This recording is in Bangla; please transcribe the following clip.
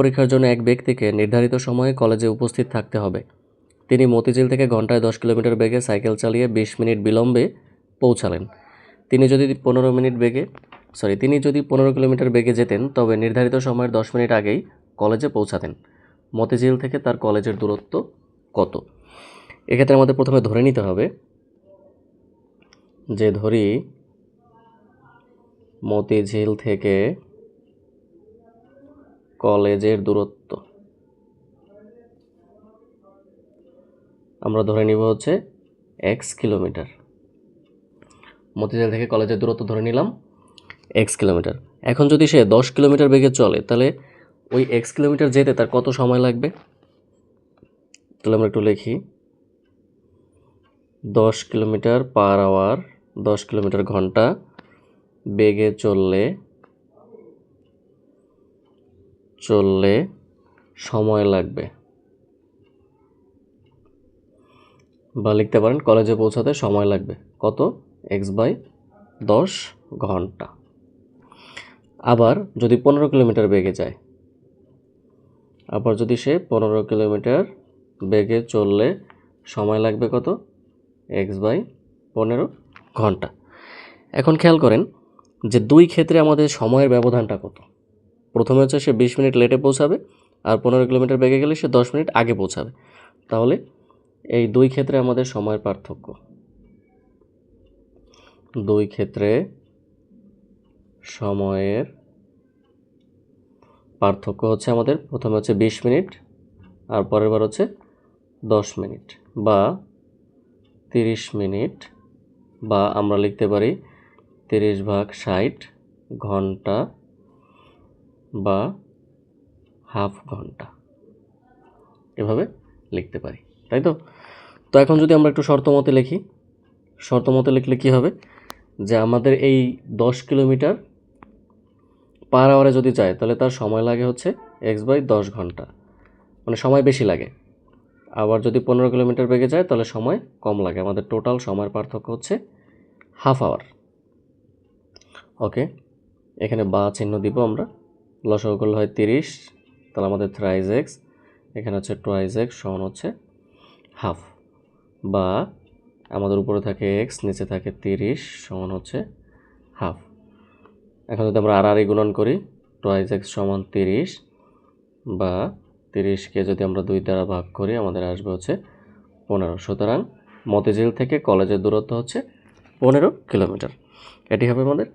পরীক্ষার জন্য এক ব্যক্তিকে নির্ধারিত সময়ে কলেজে উপস্থিত থাকতে হবে। তিনি মতিঝিল থেকে ঘন্টায় 10 কিলোমিটার বেগে সাইকেল চালিয়ে 20 মিনিট বিলম্বে পৌঁছালেন। তিনি যদি 15 কিলোমিটার বেগে যেতেন তবে নির্ধারিত সময়ের 10 মিনিট আগেই কলেজে পৌঁছাতেন। মতিঝিল থেকে তার কলেজের দূরত্ব কত? এক্ষেত্রে আমাদের প্রথমে ধরে নিতে হবে যে ধরি মতিঝিল থেকে কলেজের দূরত্ব আমরা ধরে নিব হচ্ছে x কিলোমিটার। মতিঝিল থেকে কলেজের দূরত্ব ধরে নিলাম x কিলোমিটার। এখন যদি সে 10 কিলোমিটার বেগে চলে তাহলে ওই x কিলোমিটার যেতে তার কত সময় লাগবে? তাহলে আমরা একটু লিখি 10 কিলোমিটার পার আওয়ার, 10 কিলোমিটার ঘন্টা বেগে চললে সময় লাগবে, বা লিখতে পারেন কলেজে পৌঁছাতে সময় লাগবে কত? x/10 ঘন্টা। আবার যদি 15 কিলোমিটার বেগে যায়, যদি সে 15 কিলোমিটার বেগে চললে সময় লাগবে কত? x/15 ঘন্টা। এখন খেয়াল করেন যে দুই ক্ষেত্রে আমাদের সময়ের ব্যবধানটা কত। প্রথমে হচ্ছে সে 20 মিনিট লেটে পৌঁছাবে, আর 15 কিলোমিটার বেগে গেলে সে 10 মিনিট আগে পৌঁছাবে। তাহলে এই দুই ক্ষেত্রে আমাদের সময়ের পার্থক্য, দুই ক্ষেত্রে সময়ের পার্থক্য হচ্ছে আমাদের প্রথমে হচ্ছে 20 মিনিট আর পরের বার হচ্ছে 10 মিনিট বা 30 মিনিট, বা আমরা লিখতে পারি 30/60 ঘন্টা বা হাফ ঘন্টা, এভাবে লিখতে পারি, তাই তো? তো এখন যদি আমরা একটু শর্ত মতে লিখি, শর্ত মতে লিখলে কী হবে যে আমাদের এই 10 কিলোমিটার পার আওয়ারে যদি যায় তাহলে তার সময় লাগে হচ্ছে x/10 ঘন্টা, মানে সময় বেশি লাগে। আবার যদি 15 কিলোমিটার বেগে যায় তাহলে সময় কম লাগে। আমাদের টোটাল সময়ের পার্থক্য হচ্ছে হাফ আওয়ার। ওকে, এখানে বা চিহ্ন দিব আমরা। লসাগু করলে হয় 30, তাহলে আমাদের থ্রাইজ এক্স, এখানে হচ্ছে টুয়াইজ এক্স সমান হচ্ছে হাফ, বা আমাদের উপরে থাকে এক্স, নিচে থাকে 30 সমান হচ্ছে হাফ। এখন যদি আমরা আর গুণন করি, টুয়াইজ এক্স সমান 30, বা 30কে যদি আমরা 2 দ্বারা ভাগ করি আমাদের আসবে হচ্ছে 15। সুতরাং মতিঝিল থেকে কলেজের দূরত্ব হচ্ছে 15 কিলোমিটার। এটি হবে আমাদের